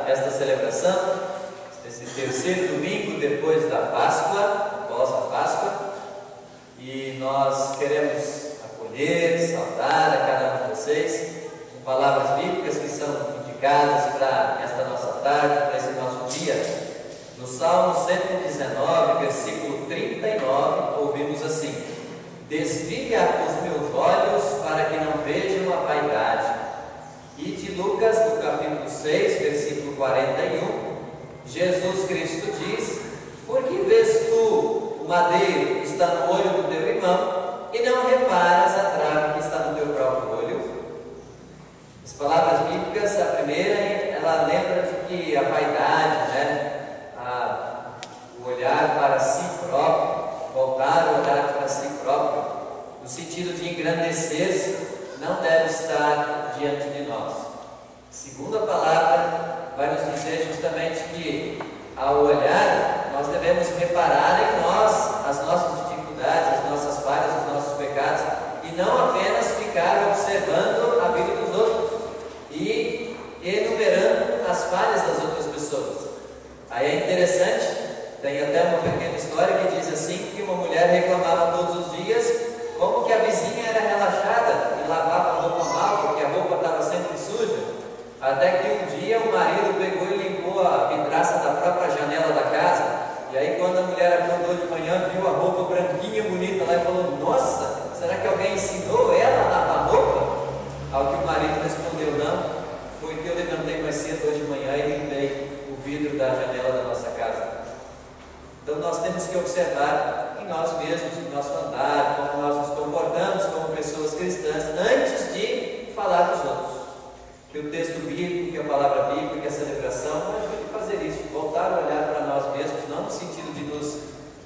esta celebração, esse terceiro domingo depois da Páscoa, após a Páscoa, e nós queremos acolher, saudar a cada um de vocês com palavras bíblicas que são indicadas para esta nossa tarde, para esse nosso dia. No Salmo 119, versículo 39, ouvimos assim: desvia os meus olhos para que não vejam a vaidade. E de Lucas, no capítulo 6, versículo 41, Jesus Cristo diz: por que vês tu o madeiro que está no olho do teu irmão e não reparas a trave que está no teu próprio olho? As palavras bíblicas, a primeira, ela lembra de que a vaidade, o olhar para si próprio, voltar a olhar para si próprio, no sentido de engrandecer-se, não deve estar diante de nós. A segunda palavra vai nos dizer justamente que, ao olhar, nós devemos reparar em nós as nossas dificuldades, as nossas falhas, os nossos pecados, e não apenas ficar observando a vida dos outros e enumerando as falhas das outras pessoas. Aí é interessante, tem até uma pequena história que diz assim, que uma mulher reclamava todos os dias como que a vizinha era relaxada e lavava a roupa mal, porque a roupa estava sempre suja, até que um dia o marido pegou e limpou a vidraça da própria janela da casa, e aí quando a mulher acordou de manhã, viu a roupa branquinha, bonita lá e falou: nossa, será que alguém ensinou ela a lavar a roupa? Ao que o marido respondeu: não, foi que eu levantei mais cedo hoje de manhã e limpei o vidro da janela da nossa casa. Então nós temos que observar em nós mesmos, em nosso andar, como nós nos comportamos como pessoas cristãs, antes de falar dos outros. Que o texto bíblico, que a palavra bíblica, que a celebração nos ajude a fazer isso, voltar a olhar para nós mesmos, não no sentido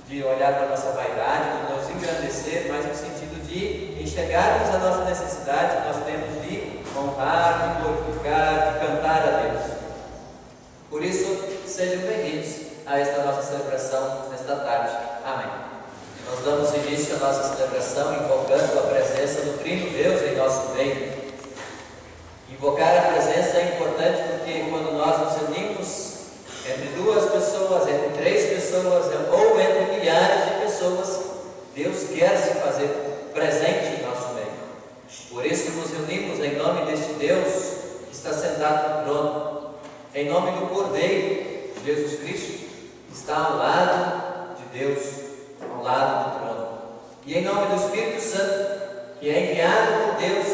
de olhar para a nossa vaidade, de nos engrandecer, mas no sentido de enxergarmos a nossa necessidade que nós temos de honrar, de glorificar, de cantar a Deus. Por isso, sejam bem-vindos a esta nossa celebração nesta tarde. Amém. Nós damos início à nossa celebração invocando a presença do Trino Deus em nosso meio. Invocar a presença é importante porque quando nós nos reunimos entre duas pessoas, entre três pessoas ou entre milhares de pessoas, Deus quer se fazer presente em nosso meio. Por isso nos reunimos em nome deste Deus que está sentado no trono, em nome do Cordeiro, Jesus Cristo, que está ao lado de Deus, ao lado do trono, e em nome do Espírito Santo, que é enviado por Deus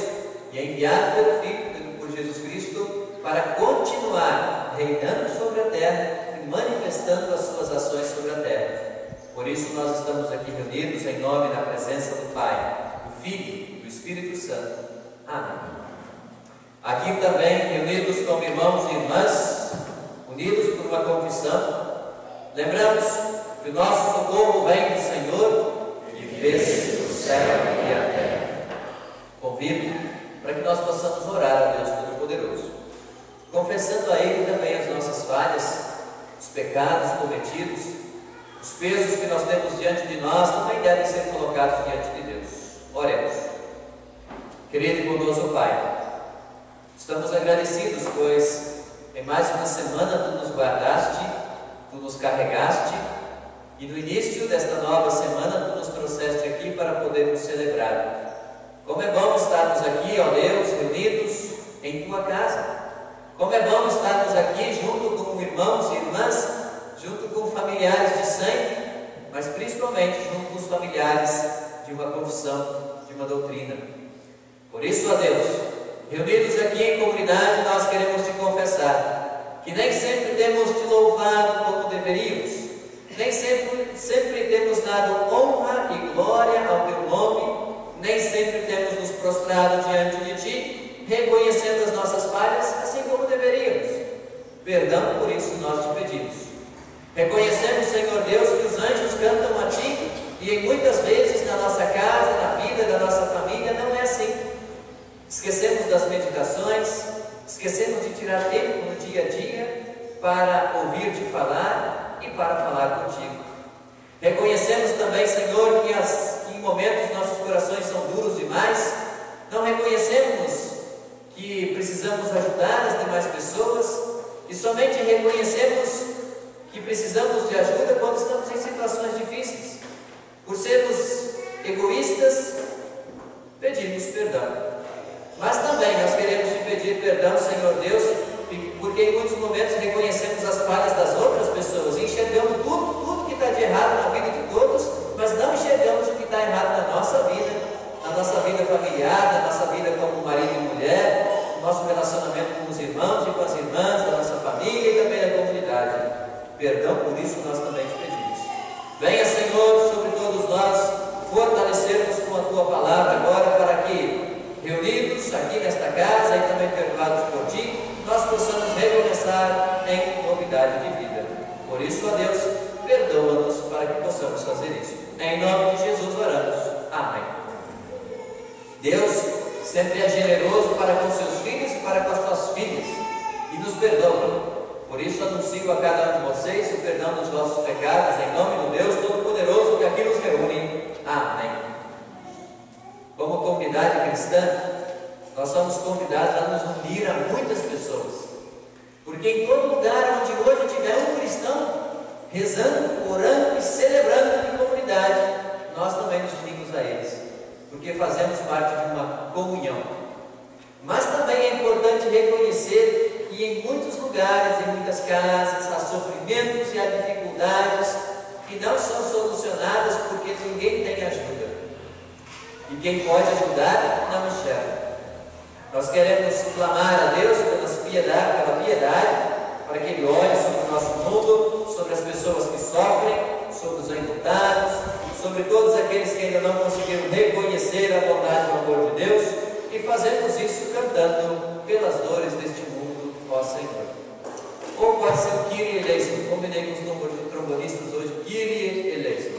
e é enviado pelo Filho, por Jesus Cristo, para continuar reinando sobre a terra e manifestando as suas ações sobre a terra. Por isso nós estamos aqui reunidos em nome da presença do Pai, do Filho e do Espírito Santo. Amém. Aqui também reunidos como irmãos e irmãs, unidos por uma confissão, lembramos que o nosso socorro vem do Senhor, que fez o céu e a terra. Convido para que nós possamos orar a Deus Todo-Poderoso, confessando a Ele também as nossas falhas, os pecados cometidos, os pesos que nós temos diante de nós também devem ser colocados diante de Deus. Oremos. Querido e bondoso Pai, estamos agradecidos, pois em mais uma semana Tu nos guardaste, Tu nos carregaste, e no início desta nova semana Tu nos trouxeste aqui para podermos celebrar. Como é bom estarmos aqui, ó Deus, reunidos em Tua casa. Como é bom estarmos aqui junto com irmãos e irmãs, junto com familiares de sangue, mas principalmente junto com os familiares de uma confissão, de uma doutrina. Por isso, ó Deus, reunidos aqui em comunidade, nós queremos Te confessar que nem sempre temos Te louvado como deveríamos, nem sempre temos dado honra e glória ao Teu nome, nem sempre temos nos prostrado diante de Ti, reconhecendo as nossas falhas, assim como deveríamos. Perdão por isso nós Te pedimos. Reconhecemos, Senhor Deus, que os anjos cantam a Ti, e muitas vezes na nossa casa, na vida da nossa família, não é assim. Esquecemos das meditações, esquecemos de tirar tempo no dia a dia para ouvir-Te falar e para falar contigo. Reconhecemos também, Senhor, que em momentos nossos corações são duros demais, não reconhecemos que precisamos ajudar as demais pessoas, e somente reconhecemos que precisamos de ajuda quando estamos em situações difíceis. Por sermos egoístas, pedimos perdão. Mas também nós queremos te pedir perdão, Senhor Deus, porque em muitos momentos reconhecemos as falhas das outras pessoas e enxergamos tudo que está de errado na vida de todos, mas não enxergamos o que está errado na nossa vida familiar, na nossa vida como marido e mulher, no nosso relacionamento com os irmãos e com as irmãs da nossa família e também da comunidade. Perdão por isso nós também te pedimos. Venha, Senhor, sobre todos nós, fortalecermos com a Tua palavra agora, para que, reunidos aqui nesta casa e também perdoados por Ti, nós possamos recomeçar em novidade de vida. Por isso, ó Deus, perdoa-nos para que possamos fazer isso. Em nome de Jesus oramos. Amém. Deus sempre é generoso para com seus filhos e para com as suas filhas, e nos perdoa. Por isso anuncio a cada um de vocês o perdão dos vossos pecados, em nome do Deus Todo-Poderoso que aqui nos reúne. Amém. Como comunidade cristã, nós somos convidados a nos unir a muitas pessoas, porque em todo lugar onde hoje tiver um cristão rezando, orando e celebrando em comunidade, nós também nos unimos a eles, porque fazemos parte de uma comunhão. Mas também é importante reconhecer que em muitos lugares, em muitas casas, há sofrimentos e há dificuldades que não são solucionadas porque ninguém tem ajuda. E quem pode ajudar não enxerga. Nós queremos clamar a Deus pela piedade, para que Ele olhe sobre o nosso mundo, sobre as pessoas que sofrem, sobre os enlutados, sobre todos aqueles que ainda não conseguiram reconhecer a bondade e o amor de Deus, e fazemos isso cantando pelas dores deste mundo, ó Senhor. Ou pode ser o Kyrie eleison. Combinei com os números de trombonistas hoje, Kyrie eleison.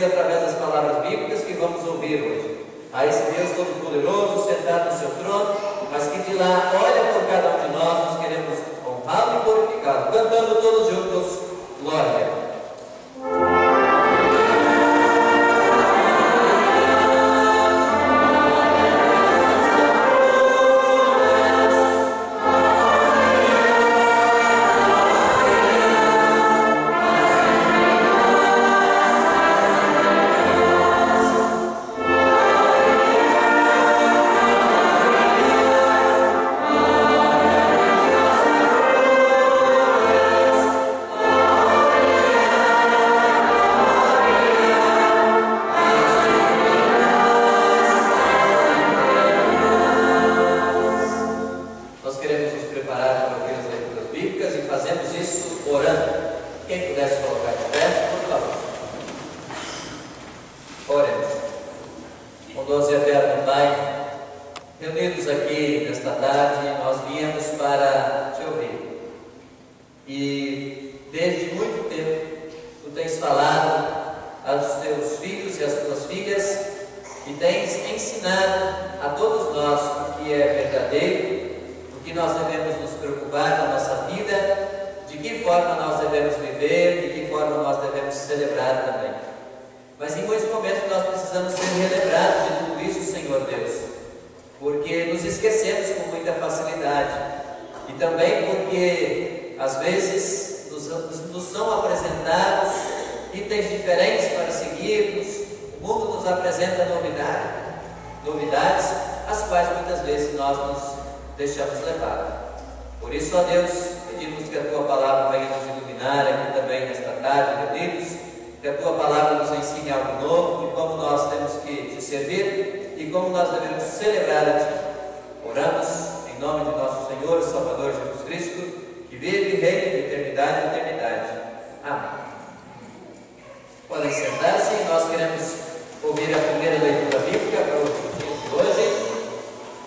Através das palavras bíblicas que vamos ouvir hoje. A esse Deus Todo-Poderoso, sentado no seu trono, mas que de lá olha por cada um de nós queremos honrá-lo e glorificá-lo, cantando todos juntos, glória.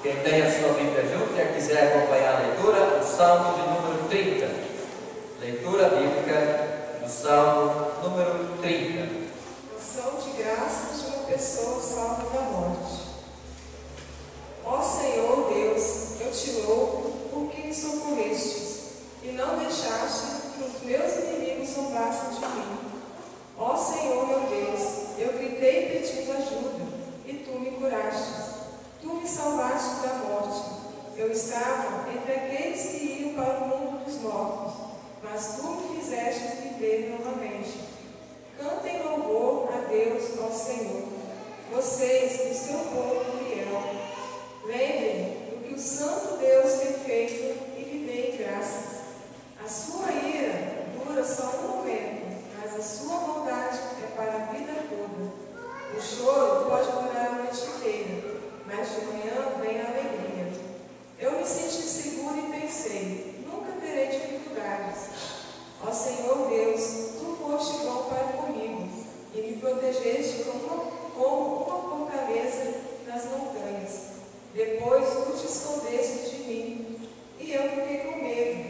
Quem tem a sua Bíblia junto, quem quiser acompanhar a leitura, Salmo de número 30. Leitura bíblica do Salmo número 30. Ação de graças de uma pessoa salva da morte. Ó Senhor Deus, eu te louvo porque me socorrestes e não deixaste que os meus inimigos zombassem de mim. Ó Senhor meu Deus, eu gritei pedindo ajuda e tu me curastes. Tu me salvaste da morte. Eu estava entre aqueles que iam para o mundo dos mortos, mas tu me fizestes viver novamente. Cantem louvor a Deus, ó Senhor, vocês, o seu povo fiel. Lembrem do que o Santo Deus tem feito e lhe deem graças. A sua ira dura só um momento, mas a sua bondade é para a vida toda. O choro pode durar a noite inteira, mas de manhã vem a alegria. Eu me senti seguro e pensei, nunca terei dificuldades. Ó Senhor Deus, tu foste bom para comigo e me protegeste como uma fortaleza nas montanhas. Depois tu te escondeste de mim e eu fiquei com medo.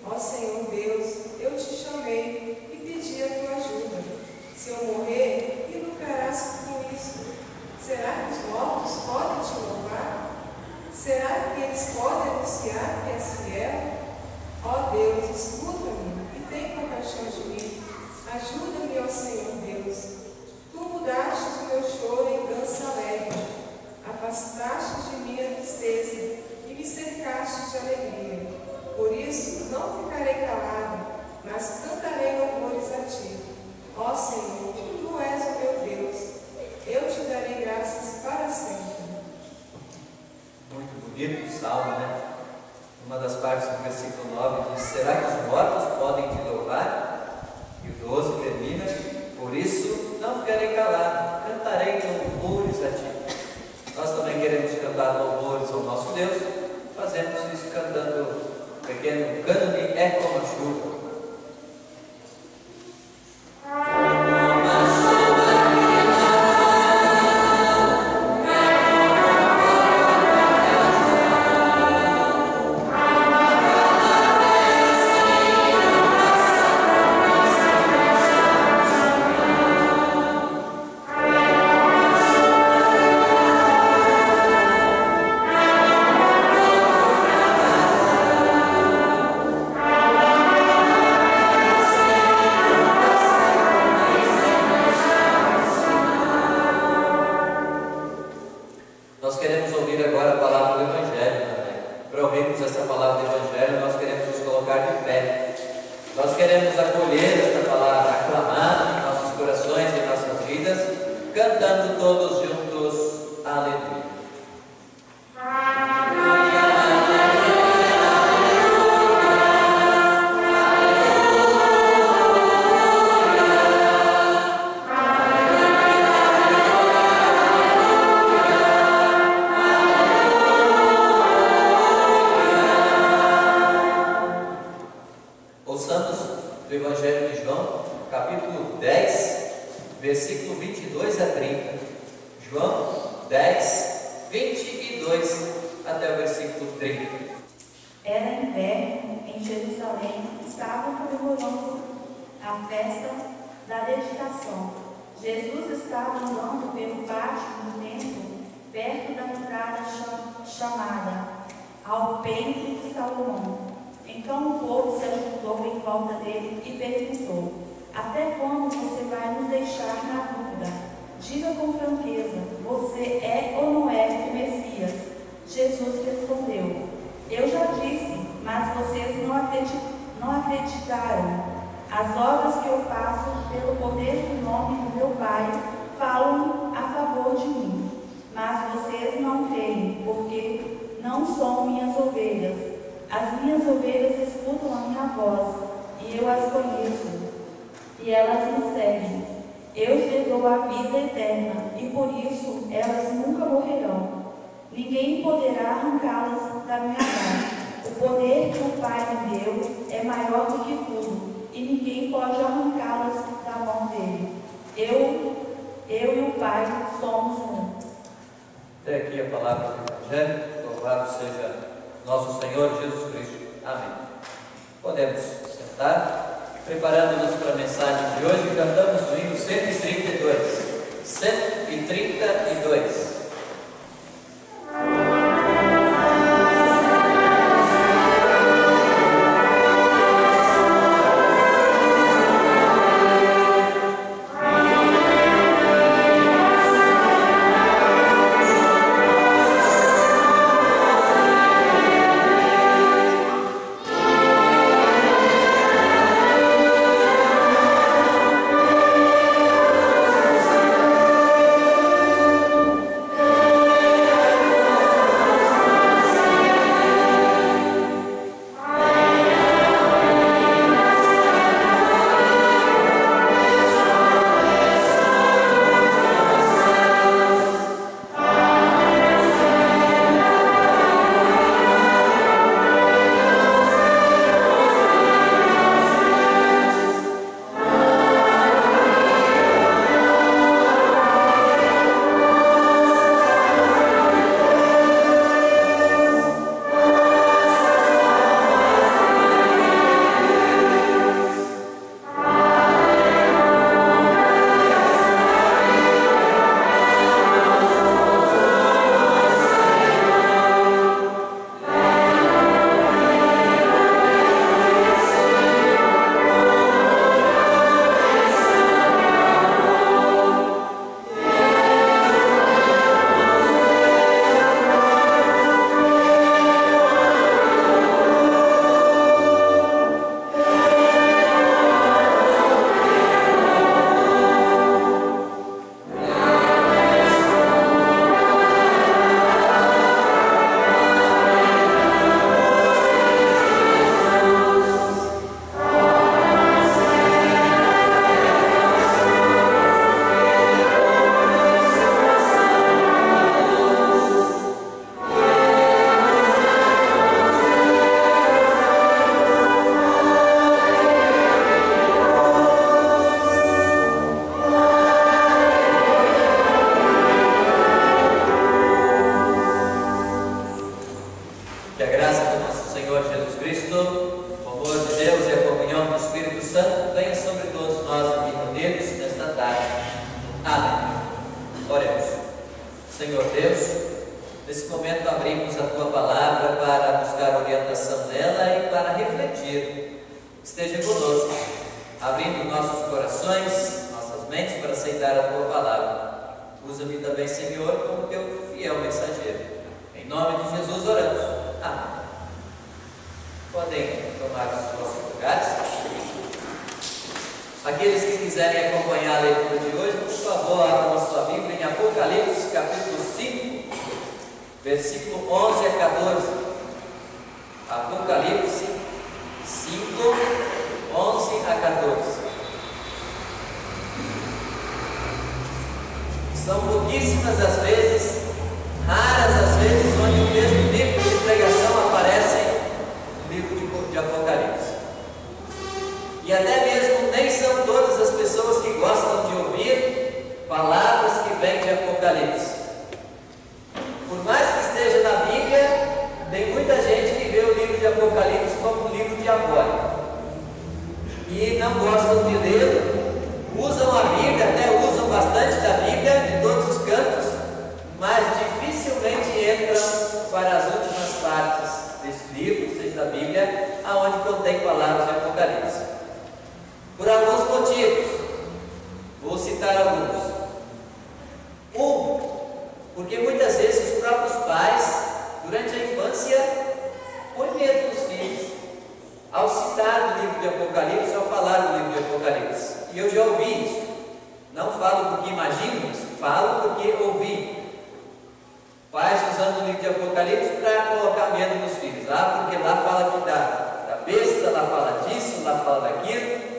Ó Senhor Deus, eu te chamei e pedi a tua ajuda. Se eu morrer, que lucrarás com isso? Será que os mortos podem te louvar? Será que eles podem anunciar que és fiel? Ó Deus, escuta-me e tem compaixão de mim. Ajuda-me, ó Senhor Deus. Tu mudaste o meu choro em dança alegre. Afastaste de mim a tristeza e me cercaste de alegria. Por isso não ficarei calado, mas cantarei louvores a ti. Ó Senhor, tu és o meu Deus. Eu te darei graças para sempre. Muito bonito o salmo, né? Uma das partes do versículo 9 diz: será que os mortos podem te louvar? E o 12 termina: por isso não ficarei calado, cantarei louvores a ti. Nós também queremos cantar louvores ao nosso Deus, fazemos isso cantando o pequeno cânone É Como a Chuva. Nós queremos ouvir agora a palavra do Evangelho também. Para ouvirmos essa palavra do Evangelho, nós queremos nos colocar de pé. Nós queremos acolher esta palavra, aclamar em nossos corações e em nossas vidas, cantando todos juntos, aleluia. Ouçamos do Evangelho de João, capítulo 10, versículo 22 a 30. João 10, 22 até o versículo 30. Era inverno, em Jerusalém, estavam comemorando a festa da dedicação. Jesus estava andando pelo pátio do templo, perto da entrada chamada Alpendre de Salomão. Então o povo se ajuntou em volta dele e perguntou: até quando você vai nos deixar na dúvida? Diga com franqueza, você é ou não é o Messias? Jesus respondeu: eu já disse, mas vocês não acreditaram. As obras que eu faço pelo poder do nome do meu Pai falam a favor de mim. Mas vocês não creem, porque não são minhas ovelhas. As minhas ovelhas escutam a minha voz, e eu as conheço, e elas me seguem. Eu lhes dou a vida eterna, e por isso elas nunca morrerão. Ninguém poderá arrancá-las da minha mão. O poder que o Pai me deu é maior do que tudo, e ninguém pode arrancá-las da mão dele. Eu e o Pai somos um. Até aqui a palavra do Evangelho. Louvado seja nosso Senhor Jesus Cristo. Amém. Podemos sentar. Preparando-nos para a mensagem de hoje, cantamos o hino 132. 132. Aqueles que quiserem acompanhar a leitura de hoje, por favor, abram a sua Bíblia em Apocalipse, capítulo 5, versículo 11 a 14. Apocalipse 5, 11 a 14. São pouquíssimas as vezes, raras as vezes, onde o texto bíblico de pregação aparece no livro de Apocalipse. E até mesmo nem são todas as pessoas que gostam de ouvir palavras que vêm de Apocalipse. Por mais que esteja na Bíblia, tem muita gente que vê o livro de Apocalipse como um livro diabólico e não gostam de lê-lo, usam a Bíblia, até usam bastante da Bíblia de todos os cantos, mas dificilmente entram para as últimas partes desse livro, seja da Bíblia, aonde contém palavras de Apocalipse. Por alguns motivos, vou citar alguns. Porque muitas vezes os próprios pais, durante a infância, põem medo nos filhos, ao citar do livro de Apocalipse, ao falar do livro de Apocalipse. E eu já ouvi isso. Não falo porque imagino, mas falo porque ouvi. Pais usando o livro de Apocalipse para colocar medo nos filhos. Porque lá fala que da besta, lá fala disso, lá fala daquilo.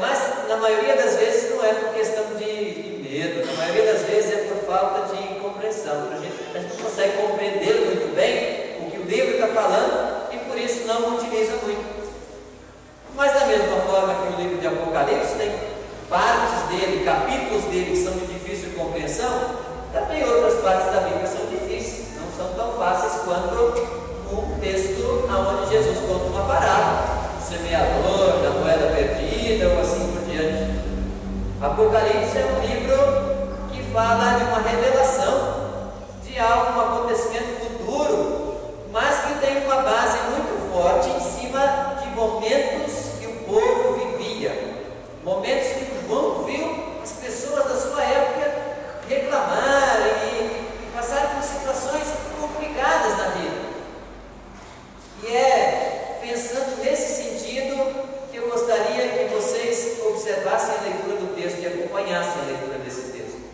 Mas na maioria das vezes não é por questão de medo, na maioria das vezes é por falta de compreensão. A gente não consegue compreender muito bem o que o livro está falando e por isso não utiliza muito. Mas da mesma forma que o livro de Apocalipse tem partes dele, capítulos dele que são de difícil compreensão, também outras partes da Bíblia são difíceis, não são tão fáceis quanto um texto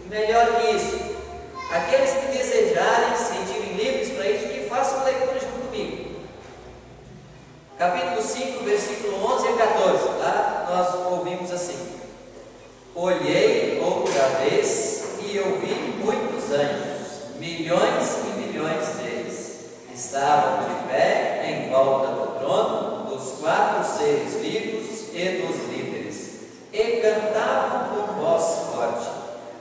E melhor que isso, aqueles que desejarem se sentirem livres para isso, que façam leitura junto comigo. Capítulo 5, versículo 11 a 14. Lá nós ouvimos assim: olhei outra vez e eu vi muitos anjos, milhões e milhões deles, estavam de pé em volta do trono, dos 4 seres vivos e dos líderes, e cantavam com voz forte: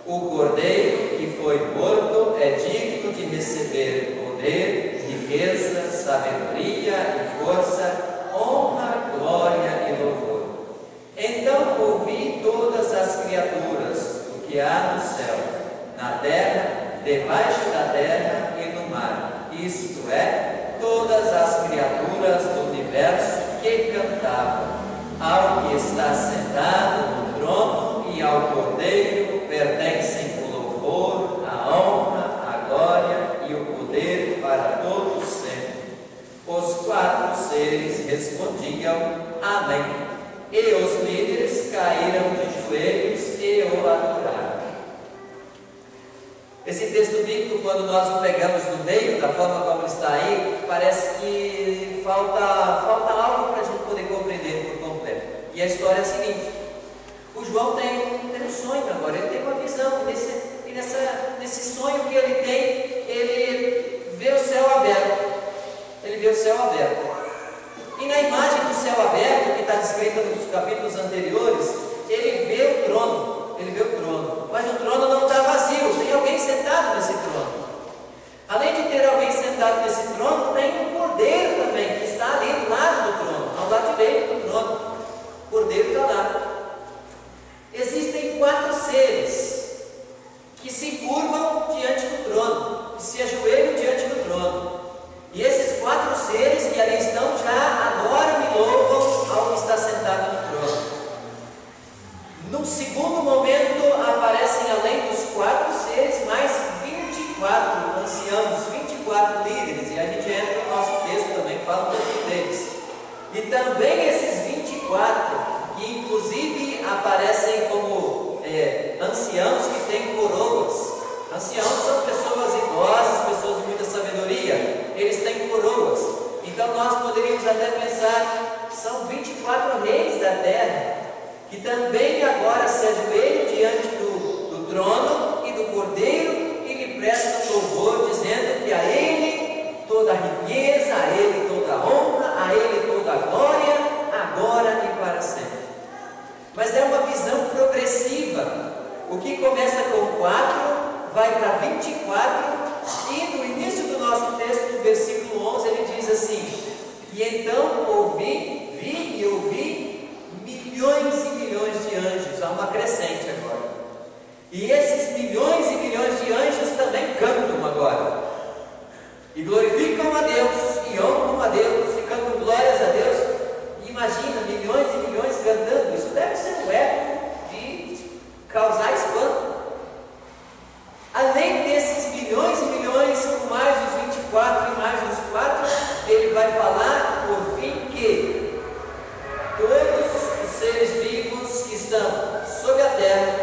o Cordeiro que foi morto é digno de receber poder, riqueza, sabedoria e força, honra, glória e louvor. Então ouvi todas as criaturas, o que há no céu, na terra, debaixo da terra e no mar, isto é, todas as criaturas do universo que cantavam: ao que está sentado no trono e ao Cordeiro pertencem o louvor, a honra, a glória e o poder para todos sempre. Os 4 seres respondiam: amém. E os líderes caíram de joelhos e o adoraram. Esse texto bíblico, quando nós o pegamos no meio, da forma como está aí, parece que falta algo para a gente poder compreender por completo. E a história é a seguinte: o João tem um sonho agora, ele tem uma visão, e nesse sonho que ele tem, ele vê o céu aberto. Ele vê o céu aberto. E na imagem do céu aberto, que está descrita nos capítulos anteriores, ele vê o trono. Ele vê o trono. Mas o trono não está vazio, tem alguém sentado nesse trono. Além de ter alguém sentado nesse trono, tem um cordeiro também, que está ali do lado do trono, ao lado direito do trono. O cordeiro está lá. Existem 4 seres que se curvam diante do trono, que se ajoelham diante do trono. E esses 4 seres que ali estão já adoram e louvam ao que está sentado no trono. Num segundo momento aparecem, além dos 4 seres, mais 24 anciãos, 24 líderes. E a gente entra no nosso texto também, fala um pouquinho deles. E também esses 24, que inclusive aparecem como anciãos que têm coroas. Anciãos são pessoas idosas, pessoas de muita sabedoria. Eles têm coroas. Então nós poderíamos até pensar, são 24 reis da terra, que também agora se ajoelham diante do trono e do Cordeiro e lhe prestam louvor, dizendo que a Ele toda a riqueza, a Ele toda a honra, a Ele toda a glória, agora e para sempre. Mas é uma visão progressiva. O que começa com 4 vai para 24, e no início do nosso texto, no versículo 11, ele diz assim: e então vi e ouvi milhões e milhões de anjos. Há uma crescente agora. E esses milhões e milhões de anjos também cantam agora. E glorificam a Deus, e honram a Deus, e cantam glórias a Deus. E imagina, milhões e milhões cantando. Isso deve ser um eco de causar espanto. Além desses milhões e milhões, com mais os 24 e mais os 4, ele vai falar, por fim, que todos os seres vivos que estão sob a terra,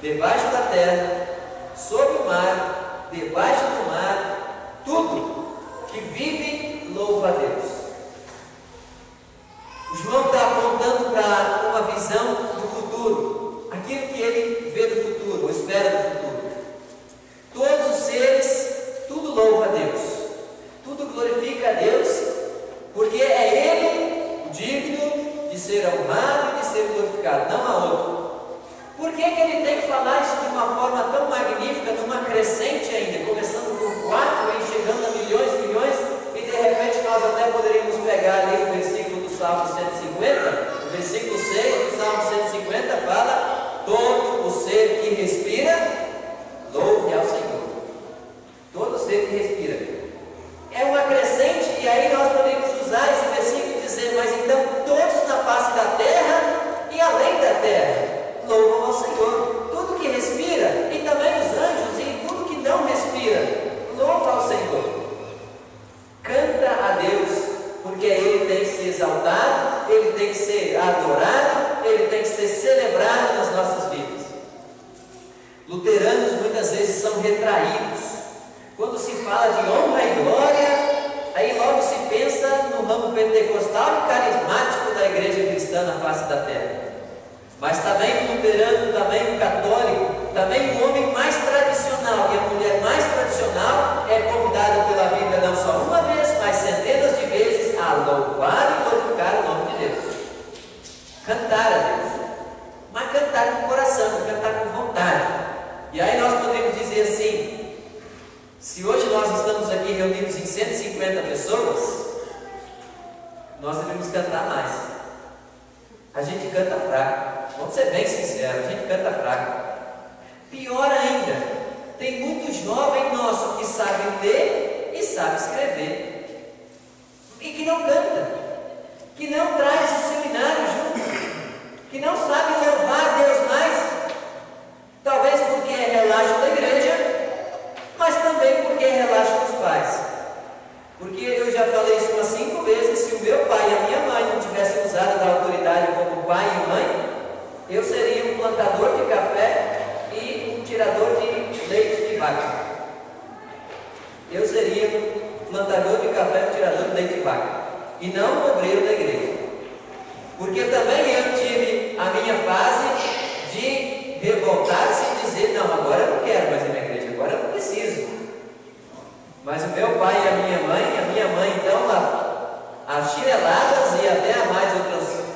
debaixo da terra, sob o mar, debaixo do mar, tudo que vive louva a Deus. O João está apontando para uma visão do futuro, aquilo que ele vê do futuro, ou espera do futuro. Todos os seres, tudo louva a Deus, tudo glorifica a Deus, porque é Ele o digno de ser honrado e de ser glorificado, não há outro. Por que ele tem que falar isso de uma forma tão magnífica, numa crescente ainda, começando muitas vezes são retraídos. Quando se fala de honra e glória, aí logo se pensa no ramo pentecostal e carismático da igreja cristã na face da terra. Mas também o luterano, também o católico, também o homem mais tradicional e a mulher mais tradicional é convidada pela Bíblia não só uma vez, mas centenas de vezes a louvar e glorificar o nome de Deus. Cantar a Deus, mas cantar com coração, cantar com vontade. E aí nós podemos dizer assim: se hoje nós estamos aqui reunidos em 150 pessoas, nós devemos cantar mais. A gente canta fraco. Vamos ser bem sinceros, a gente canta fraco. Pior ainda, tem muito jovem nosso que sabe ler e sabe escrever, e que não canta, que não traz o seminário junto, que não sabe louvar a Deus mais, talvez porque é relaxo da igreja, mas também porque é relaxo dos pais. Porque eu já falei isso umas 5 vezes: se o meu pai e a minha mãe não tivessem usado da autoridade como pai e mãe, eu seria um plantador de café e um tirador de leite de vaca. Eu seria um plantador de café e um tirador de leite de vaca, e não um obreiro da igreja. Porque também eu tive a minha fase de revoltar-se e dizer: não, agora eu não quero mais ir na igreja, agora eu não preciso. Mas o meu pai e a minha mãe então, as chineladas e até a mais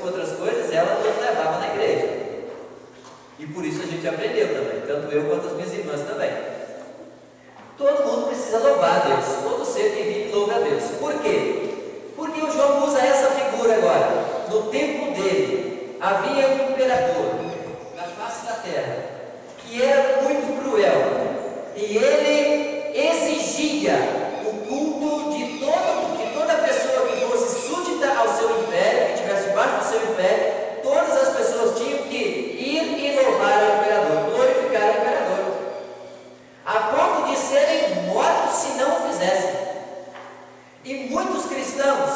outras coisas, ela nos levava na igreja. E por isso a gente aprendeu também, tanto eu quanto as minhas irmãs também. Todo mundo precisa louvar a Deus, todo ser que vive louva a Deus. Por quê? Porque o João usa essa figura agora. No tempo dele havia um imperador na face da terra que era muito cruel, e ele exigia o culto de toda pessoa que fosse súdita ao seu império, que estivesse debaixo do seu império. Todas as pessoas tinham que ir e louvar o imperador, glorificar o imperador, a ponto de serem mortos se não o fizessem. E muitos cristãos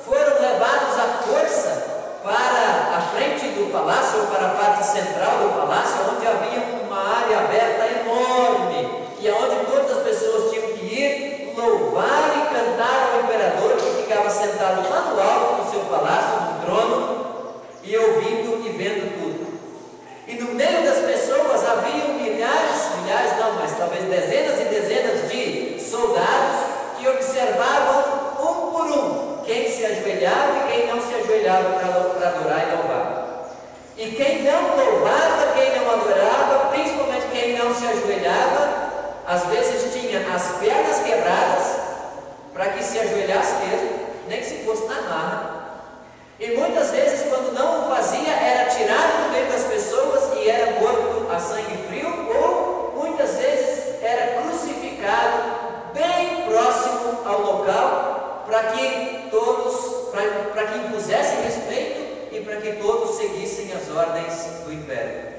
foram levados à força para a frente do palácio, ou para a parte central do palácio, onde havia uma área aberta enorme, e onde todas as pessoas tinham que ir louvar e cantar ao imperador, que ficava sentado lá no alto do seu palácio, no trono, e ouvindo e vendo tudo. E no meio das pessoas haviam milhares não, mas talvez dezenas e dezenas de soldados que observavam um por um quem se ajoelhava e quem não se ajoelhava para adorar e louvar. E quem não louvava, quem não adorava, principalmente quem não se ajoelhava, às vezes tinha as pernas quebradas para que se ajoelhasse mesmo, nem que se fosse na marra. E muitas vezes, quando não o fazia, era tirado do meio das pessoas e era morto a sangue frio, ou muitas vezes era crucificado bem próximo ao local, para que impusessem respeito e para que todos seguissem as ordens do império.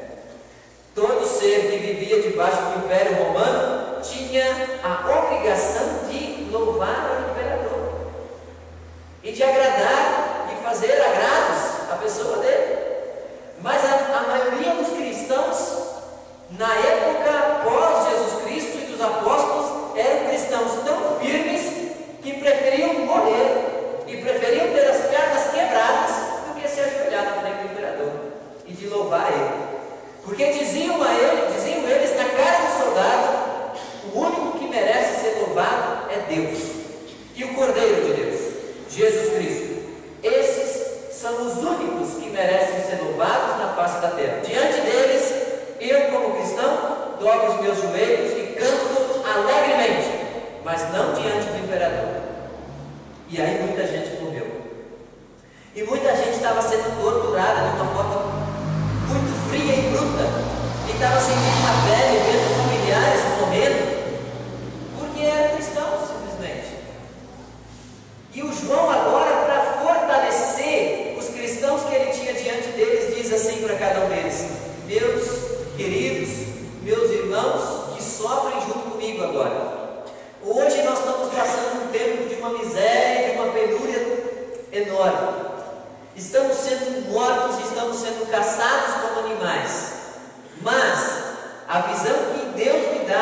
Todo ser que vivia debaixo do império romano tinha a obrigação de louvar o imperador e de agradar, fazer agrados à pessoa dele. Mas a maioria dos cristãos, na época pós Jesus Cristo e dos apóstolos, eram cristãos tão firmes que preferiam morrer e preferiam ter as pernas quebradas do que se ajoelhar na frente do imperador e de louvar ele. Porque diziam eles na cara do soldado: o único que merece ser louvado é Deus e o Cordeiro de Deus, Jesus Cristo. Esses são os únicos que merecem ser louvados na face da terra. Diante deles, eu, como cristão, dobro os meus joelhos e canto alegremente, mas não diante do imperador. E aí muita gente morreu. E muita gente estava sendo torturada de uma forma muito fria e bruta, e estava sentindo na pele, vendo familiares morrendo, porque eram cristãos, simplesmente. E o João agora, para fortalecer os cristãos que ele tinha diante deles, diz assim para cada um deles: meus queridos, meus irmãos que sofrem junto comigo agora, hoje nós estamos passando um tempo de uma miséria e de uma penúria enorme. Estamos sendo mortos, estamos sendo caçados como animais. Mas a visão que Deus me dá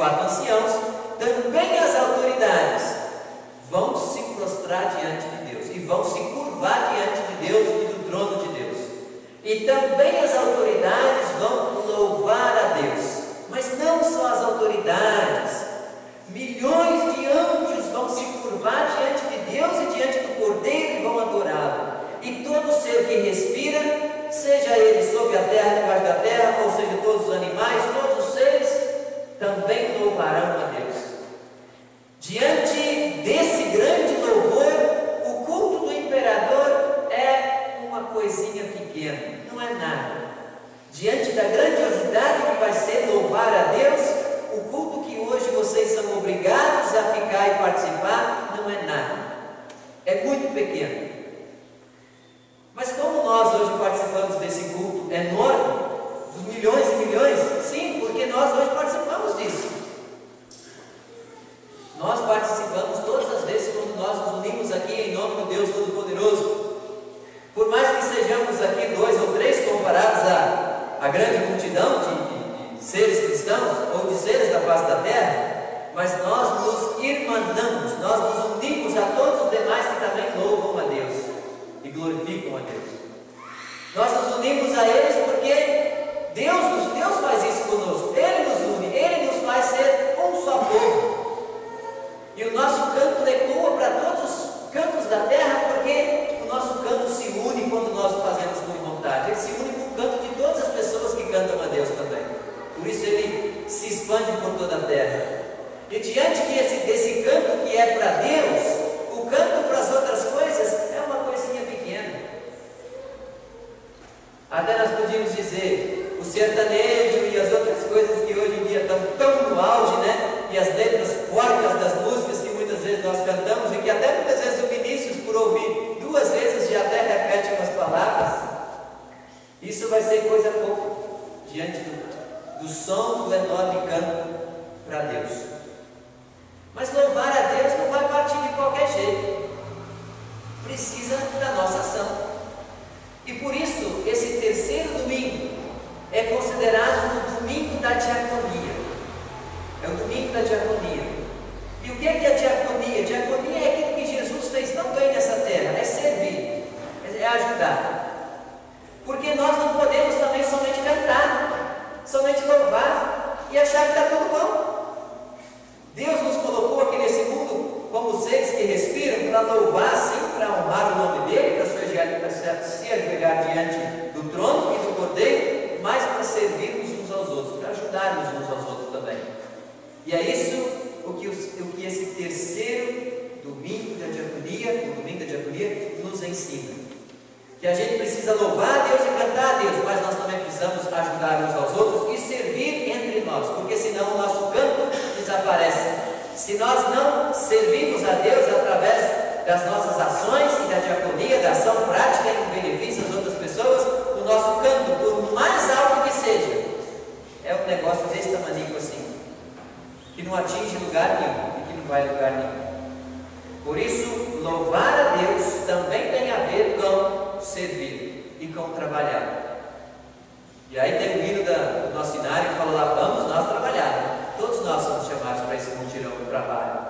24 anciãos, também as autoridades vão se prostrar diante de Deus e vão se curvar diante de Deus e do trono de Deus. E também as autoridades vão louvar a Deus. Mas não só as autoridades, milhões de anjos vão se curvar diante de Deus e diante do Cordeiro e vão adorá-lo. E todo ser que respira, seja ele sob a terra, debaixo da terra, ou seja, todos os animais, todos os seres, também louvarão a Deus. Diante desse grande louvor, o culto do imperador é uma coisinha pequena, não é nada. Diante da grandiosidade que vai ser louvar a Deus, o culto que hoje vocês são obrigados a ficar e participar não é nada, é muito pequeno. Mas como nós hoje participamos desse culto enorme, dos milhões e milhões? Sim, porque nós hoje participamos disso. Nós participamos todas as vezes quando nós nos unimos aqui em nome do Deus Todo-Poderoso. Por mais que sejamos aqui 2 ou 3 comparados à grande multidão de seres cristãos ou de seres da face da terra, mas nós nos irmanamos, nós nos unimos a todos os demais que também louvam a Deus e glorificam a Deus. Nós nos unimos a eles porque Deus faz isso conosco. Ele nos une, Ele nos faz ser um só povo. E o nosso canto ecoa para todos os cantos da terra, porque o nosso canto se une quando nós o fazemos com vontade. Ele se une com o canto de todas as pessoas que cantam a Deus também. Por isso ele se expande por toda a terra. E diante desse canto que é para Deus, o canto para as outras coisas é uma coisinha pequena. Até nós podíamos dizer, o sertanejo e as outras coisas que hoje em dia estão tão no auge, né? E as letras porcas das músicas que muitas vezes nós cantamos, e que até muitas vezes o Vinícius, por ouvir 2 vezes, já até repete umas palavras. Isso vai ser coisa pouca diante do som do enorme canto para Deus. Mas louvar a Deus não vai partir de qualquer jeito, precisa da nossa ação. E por isso, esse terceiro domingo é considerado o domingo da diaconia. É o domingo da diaconia. E o que é a diaconia? Diaconia é aquilo que Jesus fez tão bem nessa terra, é servir, é ajudar. Porque nós não podemos também somente cantar, somente louvar e achar que está tudo bom. Deus nos colocou aqui nesse mundo como seres que respiram para louvar, sim, para honrar o nome dele, para se ajoelhar diante do trono e do Cordeiro, mas para servirmos uns aos outros, para ajudarmos uns aos outros também. E é isso o que esse terceiro domingo da diaconia, o domingo da diaconia, nos ensina. Que a gente precisa louvar a Deus e cantar a Deus, mas nós também precisamos ajudar uns aos outros e servir entre nós, porque senão o nosso canto desaparece. Se nós não servimos a Deus através das nossas ações e da diaconia, da ação prática em benefício às outras pessoas, o nosso canto, por mais alto que seja, é um negócio desse tamaninho assim, que não atinge lugar nenhum e que não vai a lugar nenhum. Por isso, louvar a Deus também tem a ver com servir e com trabalhar. E aí tem o hino do nosso cenário que fala lá, vamos nós trabalhar. Todos nós somos chamados para esse mutirão do trabalho,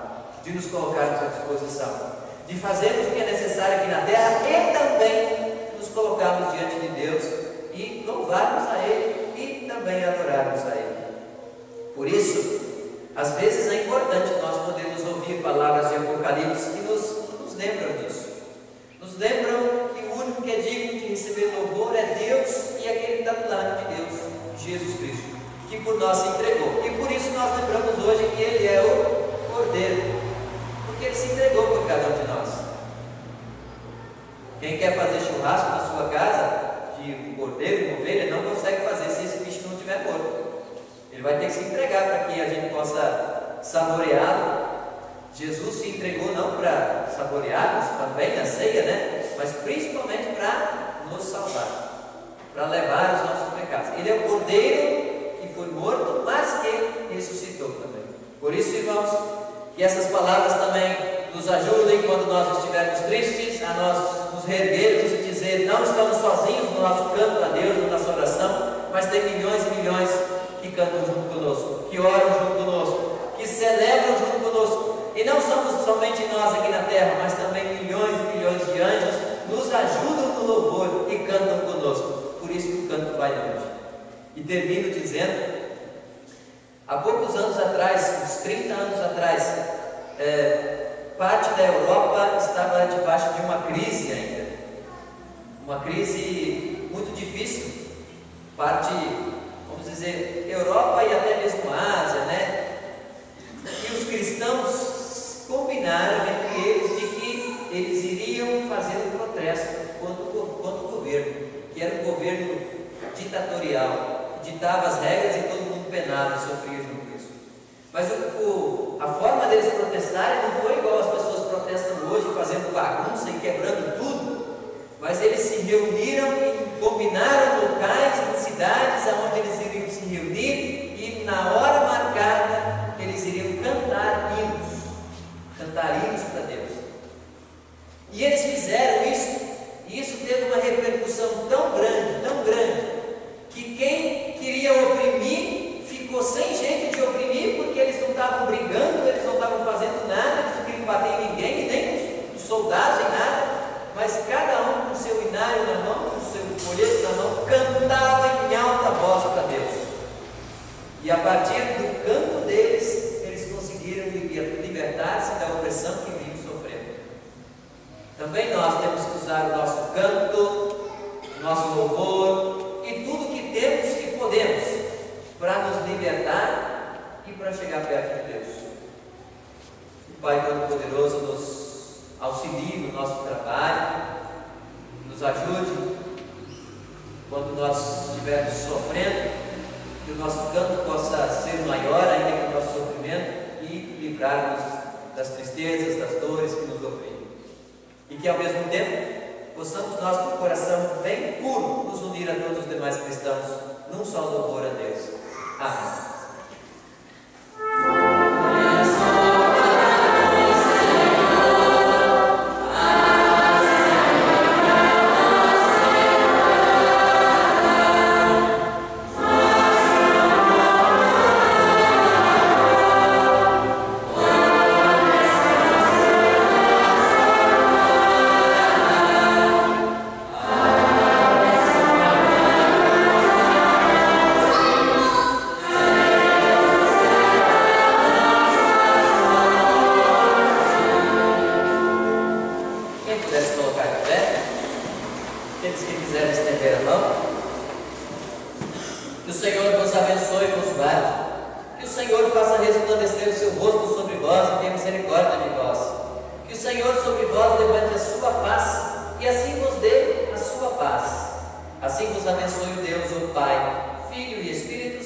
de nos colocarmos à disposição, de fazermos o que é necessário aqui na terra e também nos colocarmos diante de Deus e louvarmos a Ele e também adorarmos a Ele. Por isso, às vezes é importante nós podermos ouvir palavras de Apocalipse que nos lembram disso. Nos lembram que o único que é digno de receber louvor é Deus e aquele que está do lado de Deus, Jesus Cristo, que por nós se entregou. E por isso nós lembramos hoje que Ele é o Cordeiro, porque Ele se entregou por cada um de nós. Quem quer fazer churrasco na sua casa de cordeiro, de ovelha, não consegue fazer se esse bicho não estiver morto. Ele vai ter que se entregar para que a gente possa saboreá-lo. Jesus se entregou não para saborearmos também na ceia, né? Mas principalmente para nos salvar, para levar os nossos pecados. Ele é o Cordeiro que foi morto, mas que ressuscitou também. Por isso, irmãos, que essas palavras também nos ajudem quando nós estivermos tristes, a nós nos reerguermos e dizer, não estamos sozinhos no nosso canto a Deus, na nossa oração, mas tem milhões e milhões que cantam junto conosco, que oram junto conosco, celebram junto conosco. E não somos somente nós aqui na terra, mas também milhões e milhões de anjos nos ajudam no louvor e cantam conosco. Por isso que o canto vai longe. E termino dizendo, há poucos anos atrás, uns 30 anos atrás, parte da Europa estava debaixo de uma crise ainda. Uma crise muito difícil. Parte, vamos dizer, Europa e até mesmo Ásia, né? E os cristãos combinaram entre eles de que eles iriam fazer um protesto contra o governo, que era um governo ditatorial, que ditava as regras e todo mundo penava e sofria junto com isso. Mas a forma deles protestarem não foi igual as pessoas protestam hoje, fazendo bagunça e quebrando tudo, mas eles se reuniram e combinaram locais em cidades onde eles iriam se reunir e na hora marcada eles iriam cantar hinos para Deus. E eles fizeram isso, e isso teve uma repercussão tão grande, que quem queria oprimir ficou sem jeito de oprimir, porque eles não estavam brigando, eles não estavam fazendo nada, eles não queriam bater em ninguém, nem os soldados, nem nada, mas cada um com o seu inário na mão, com o seu folheto na mão, cantava em alta voz para Deus. E a partir do canto deles, eles conseguiram libertar-se da opressão que vinham sofrendo. Também nós temos que usar o nosso canto, o nosso louvor e tudo que temos e podemos para nos libertar e para chegar perto de Deus. O Pai Todo-Poderoso nos auxilie no nosso trabalho, nos ajude quando nós estivermos sofrendo, que o nosso canto possa ser maior ainda que o nosso sofrimento e livrar-nos das tristezas, das dores que nos oprimem. E que ao mesmo tempo possamos nós com o coração bem puro nos unir a todos os demais cristãos num só louvor a Deus. Amém. Assim vos abençoe o Deus, o Pai, Filho e Espírito